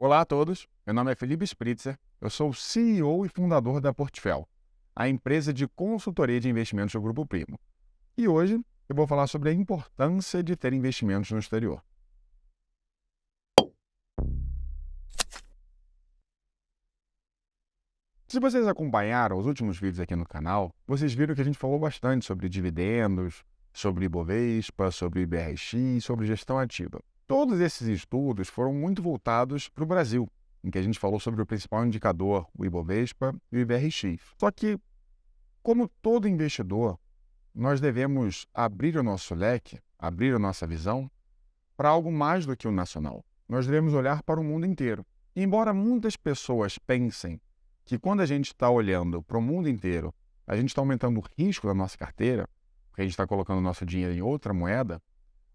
Olá a todos, meu nome é Felipe Spritzer, eu sou o CEO e fundador da Portfel, a empresa de consultoria de investimentos do Grupo Primo. E hoje eu vou falar sobre a importância de ter investimentos no exterior. Se vocês acompanharam os últimos vídeos aqui no canal, vocês viram que a gente falou bastante sobre dividendos, sobre Ibovespa, sobre IBRX, sobre gestão ativa. Todos esses estudos foram muito voltados para o Brasil, em que a gente falou sobre o principal indicador, o Ibovespa e o IBRX. Só que, como todo investidor, nós devemos abrir o nosso leque, abrir a nossa visão para algo mais do que o nacional. Nós devemos olhar para o mundo inteiro. E embora muitas pessoas pensem que quando a gente está olhando para o mundo inteiro, a gente está aumentando o risco da nossa carteira, porque a gente está colocando o nosso dinheiro em outra moeda,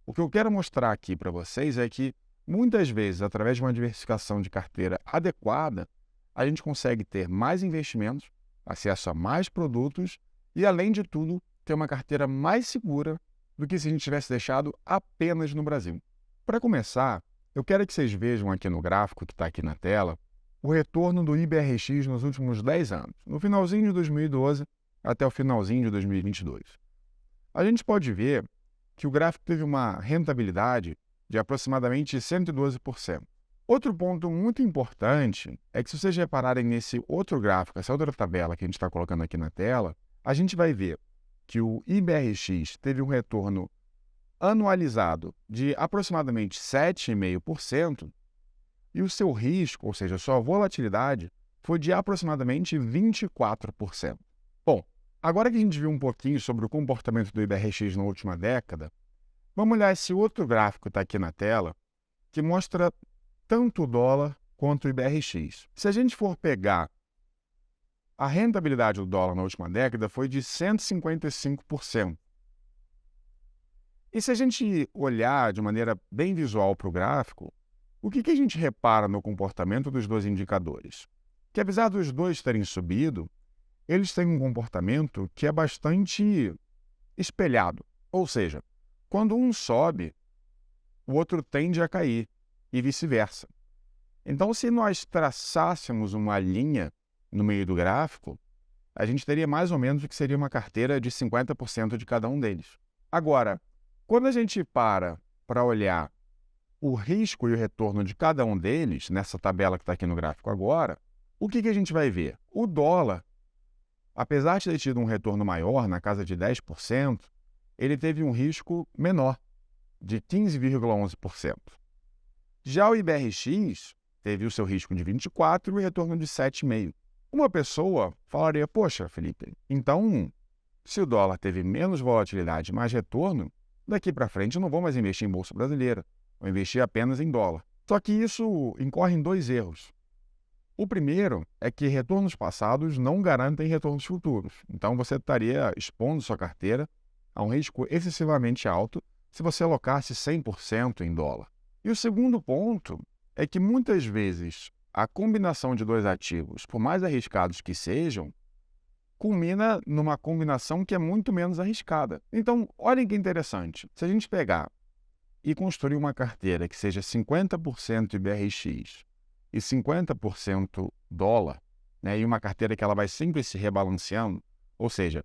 o que eu quero mostrar aqui para vocês é que, muitas vezes, através de uma diversificação de carteira adequada, a gente consegue ter mais investimentos, acesso a mais produtos e, além de tudo, ter uma carteira mais segura do que se a gente tivesse deixado apenas no Brasil. Para começar, eu quero que vocês vejam aqui no gráfico que está aqui na tela o retorno do IBRX nos últimos 10 anos, no finalzinho de 2012 até o finalzinho de 2022. A gente pode ver que o gráfico teve uma rentabilidade de aproximadamente 112%. Outro ponto muito importante é que, se vocês repararem nesse outro gráfico, essa outra tabela que a gente está colocando aqui na tela, a gente vai ver que o IBRX teve um retorno anualizado de aproximadamente 7,5% e o seu risco, ou seja, a sua volatilidade, foi de aproximadamente 24%. Bom, agora que a gente viu um pouquinho sobre o comportamento do IBRX na última década, vamos olhar esse outro gráfico que está aqui na tela, que mostra tanto o dólar quanto o IBRX. Se a gente for pegar a rentabilidade do dólar na última década, foi de 155%. E se a gente olhar de maneira bem visual para o gráfico, o que a gente repara no comportamento dos dois indicadores? Que apesar dos dois terem subido, eles têm um comportamento que é bastante espelhado. Ou seja, quando um sobe, o outro tende a cair e vice-versa. Então, se nós traçássemos uma linha no meio do gráfico, a gente teria mais ou menos o que seria uma carteira de 50% de cada um deles. Agora, quando a gente para olhar o risco e o retorno de cada um deles, nessa tabela que está aqui no gráfico agora, o que a gente vai ver? O dólar, apesar de ter tido um retorno maior, na casa de 10%, ele teve um risco menor, de 15,11%. Já o IBRX teve o seu risco de 24% e o retorno de 7,5%. Uma pessoa falaria, poxa, Felipe, então, se o dólar teve menos volatilidade e mais retorno, daqui para frente eu não vou mais investir em bolsa brasileira, vou investir apenas em dólar. Só que isso incorre em dois erros. O primeiro é que retornos passados não garantem retornos futuros. Então, você estaria expondo sua carteira a um risco excessivamente alto se você alocasse 100% em dólar. E o segundo ponto é que, muitas vezes, a combinação de dois ativos, por mais arriscados que sejam, culmina numa combinação que é muito menos arriscada. Então, olhem que interessante. Se a gente pegar e construir uma carteira que seja 50% IBRX e 50% dólar, né, e uma carteira que ela vai sempre se rebalanceando, ou seja,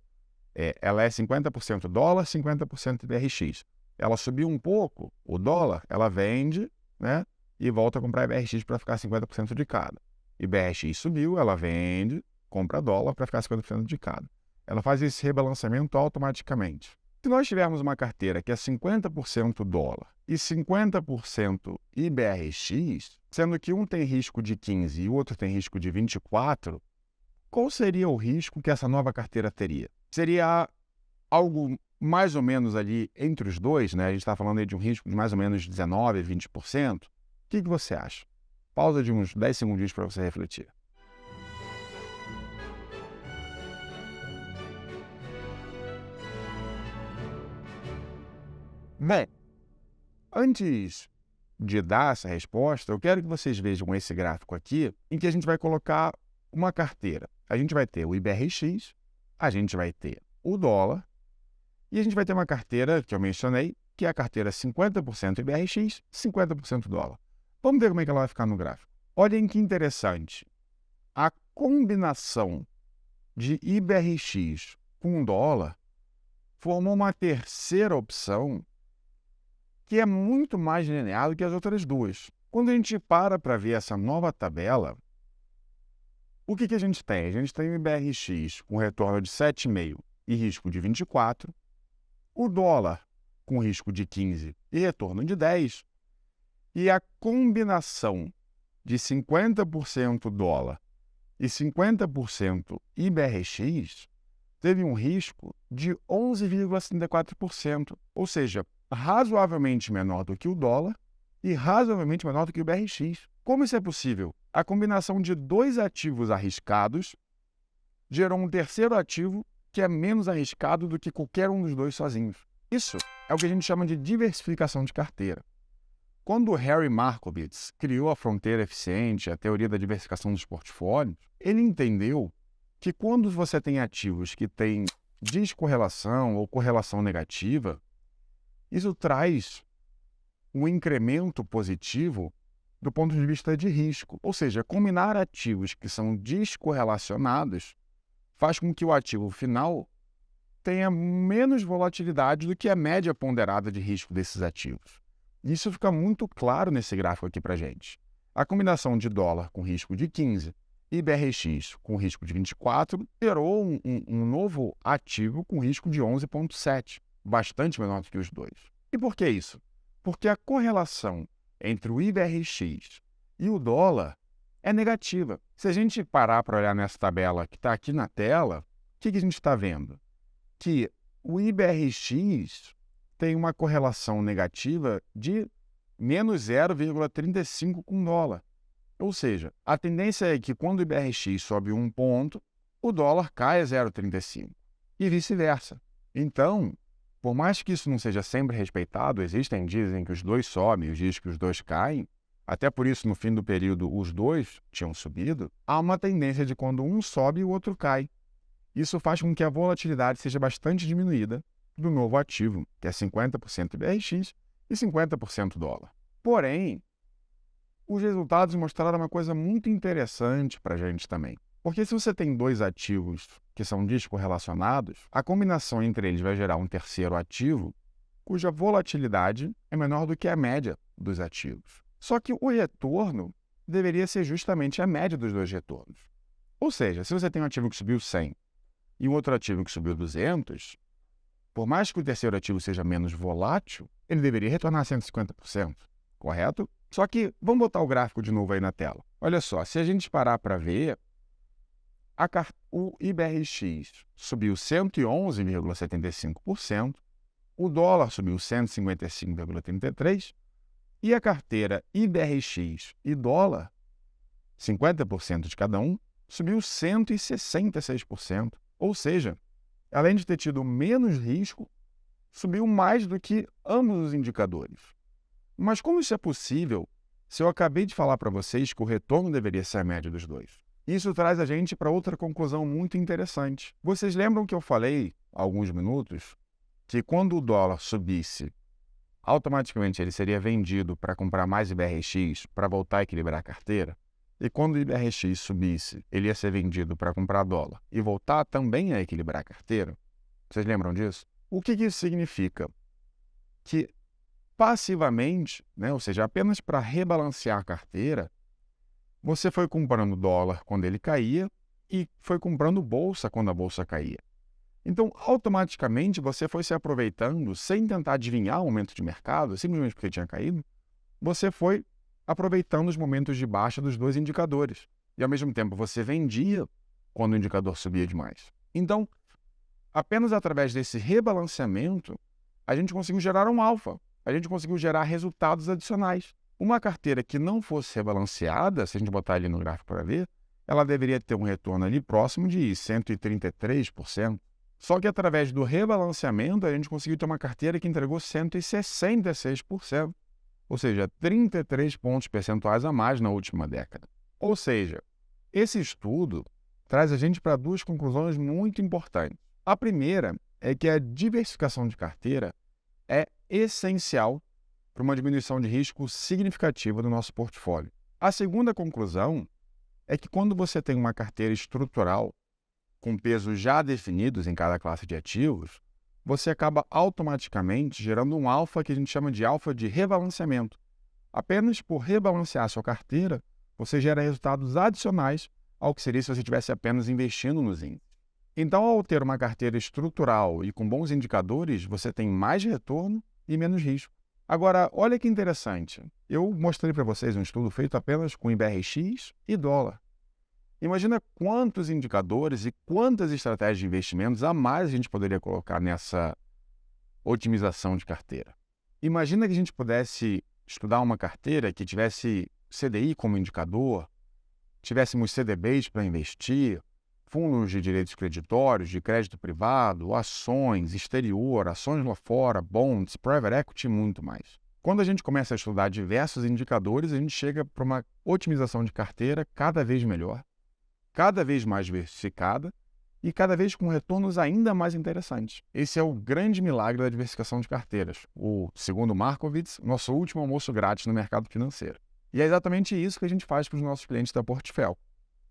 ela é 50% dólar, 50% IBRX. Ela subiu um pouco, o dólar, ela vende, né, e volta a comprar IBRX para ficar 50% de cada. IBRX subiu, ela vende, compra dólar para ficar 50% de cada. Ela faz esse rebalanceamento automaticamente. Se nós tivermos uma carteira que é 50% dólar e 50% IBRX, sendo que um tem risco de 15% e o outro tem risco de 24%, qual seria o risco que essa nova carteira teria? Seria algo mais ou menos ali entre os dois, né? A gente está falando aí de um risco de mais ou menos 19%, 20%. O que você acha? Pausa de uns 10 segundinhos para você refletir. Bem, antes de dar essa resposta, eu quero que vocês vejam esse gráfico aqui, em que a gente vai colocar uma carteira. A gente vai ter o IBRX, a gente vai ter o dólar, e a gente vai ter uma carteira que eu mencionei, que é a carteira 50% IBRX, 50% dólar. Vamos ver como é que ela vai ficar no gráfico. Olhem que interessante. A combinação de IBRX com dólar formou uma terceira opção que é muito mais linear do que as outras duas. Quando a gente para ver essa nova tabela, o que a gente tem? A gente tem o IBRX com retorno de 7,5 e risco de 24, o dólar com risco de 15 e retorno de 10, e a combinação de 50% dólar e 50% IBRX teve um risco de 11,74%, ou seja, razoavelmente menor do que o dólar e razoavelmente menor do que o IBRX. Como isso é possível? A combinação de dois ativos arriscados gerou um terceiro ativo que é menos arriscado do que qualquer um dos dois sozinhos. Isso é o que a gente chama de diversificação de carteira. Quando Harry Markowitz criou a fronteira eficiente, a teoria da diversificação dos portfólios, ele entendeu que quando você tem ativos que têm descorrelação ou correlação negativa, isso traz um incremento positivo do ponto de vista de risco. Ou seja, combinar ativos que são descorrelacionados faz com que o ativo final tenha menos volatilidade do que a média ponderada de risco desses ativos. Isso fica muito claro nesse gráfico aqui para a gente. A combinação de dólar com risco de 15 e IBRX com risco de 24 gerou um novo ativo com risco de 11,7, bastante menor do que os dois. E por que isso? Porque a correlação entre o IBRX e o dólar é negativa. Se a gente parar para olhar nessa tabela que está aqui na tela, o que a gente está vendo? Que o IBRX tem uma correlação negativa de menos 0,35 com o dólar. Ou seja, a tendência é que quando o IBRX sobe 1 ponto, o dólar cai a 0,35 e vice-versa. Então, por mais que isso não seja sempre respeitado, existem dias em que os dois sobem, os dias que os dois caem, até por isso no fim do período os dois tinham subido, há uma tendência de quando um sobe o outro cai. Isso faz com que a volatilidade seja bastante diminuída do novo ativo, que é 50% IBRX e 50% dólar. Porém, os resultados mostraram uma coisa muito interessante para a gente também. Porque se você tem dois ativos que são descorrelacionados, a combinação entre eles vai gerar um terceiro ativo cuja volatilidade é menor do que a média dos ativos. Só que o retorno deveria ser justamente a média dos dois retornos. Ou seja, se você tem um ativo que subiu 100 e um outro ativo que subiu 200, por mais que o terceiro ativo seja menos volátil, ele deveria retornar 150%, correto? Só que, vamos botar o gráfico de novo aí na tela. Olha só, se a gente parar para ver, o IBRX subiu 111,75%, o dólar subiu 155,33% e a carteira IBRX e dólar, 50% de cada um, subiu 166%. Ou seja, além de ter tido menos risco, subiu mais do que ambos os indicadores. Mas como isso é possível se eu acabei de falar para vocês que o retorno deveria ser a média dos dois? Isso traz a gente para outra conclusão muito interessante. Vocês lembram que eu falei há alguns minutos que quando o dólar subisse, automaticamente ele seria vendido para comprar mais IBRX para voltar a equilibrar a carteira? E quando o IBRX subisse, ele ia ser vendido para comprar dólar e voltar também a equilibrar a carteira? Vocês lembram disso? O que isso significa? Que passivamente, ou seja, apenas para rebalancear a carteira, você foi comprando dólar quando ele caía e foi comprando bolsa quando a bolsa caía. Então, automaticamente, você foi se aproveitando, sem tentar adivinhar o momento de mercado, simplesmente porque tinha caído, você foi aproveitando os momentos de baixa dos dois indicadores. E, ao mesmo tempo, você vendia quando o indicador subia demais. Então, apenas através desse rebalanceamento, a gente conseguiu gerar um alfa. A gente conseguiu gerar resultados adicionais. Uma carteira que não fosse rebalanceada, se a gente botar ali no gráfico para ver, ela deveria ter um retorno ali próximo de 133%. Só que através do rebalanceamento, a gente conseguiu ter uma carteira que entregou 166%. Ou seja, 33 pontos percentuais a mais na última década. Ou seja, esse estudo traz a gente para duas conclusões muito importantes. A primeira é que a diversificação de carteira é essencial para uma diminuição de risco significativa do nosso portfólio. A segunda conclusão é que quando você tem uma carteira estrutural com pesos já definidos em cada classe de ativos, você acaba automaticamente gerando um alfa que a gente chama de alfa de rebalanceamento. Apenas por rebalancear a sua carteira, você gera resultados adicionais ao que seria se você estivesse apenas investindo nos índices. Então, ao ter uma carteira estrutural e com bons indicadores, você tem mais retorno e menos risco. Agora, olha que interessante. Eu mostrei para vocês um estudo feito apenas com IBRX e dólar. Imagina quantos indicadores e quantas estratégias de investimentos a mais a gente poderia colocar nessa otimização de carteira. Imagina que a gente pudesse estudar uma carteira que tivesse CDI como indicador, tivéssemos CDBs para investir, fundos de direitos creditórios, de crédito privado, ações, exterior, ações lá fora, bonds, private equity e muito mais. Quando a gente começa a estudar diversos indicadores, a gente chega para uma otimização de carteira cada vez melhor, cada vez mais diversificada e cada vez com retornos ainda mais interessantes. Esse é o grande milagre da diversificação de carteiras, o segundo Markowitz, nosso último almoço grátis no mercado financeiro. E é exatamente isso que a gente faz para os nossos clientes da Portfel.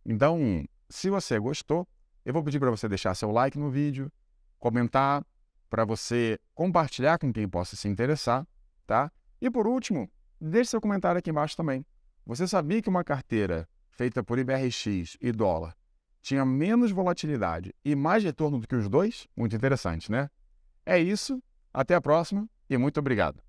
Então, se você gostou, eu vou pedir para você deixar seu like no vídeo, comentar, para você compartilhar com quem possa se interessar, tá? E por último, deixe seu comentário aqui embaixo também. Você sabia que uma carteira feita por IBRX e dólar tinha menos volatilidade e mais retorno do que os dois? Muito interessante, né? É isso, até a próxima e muito obrigado.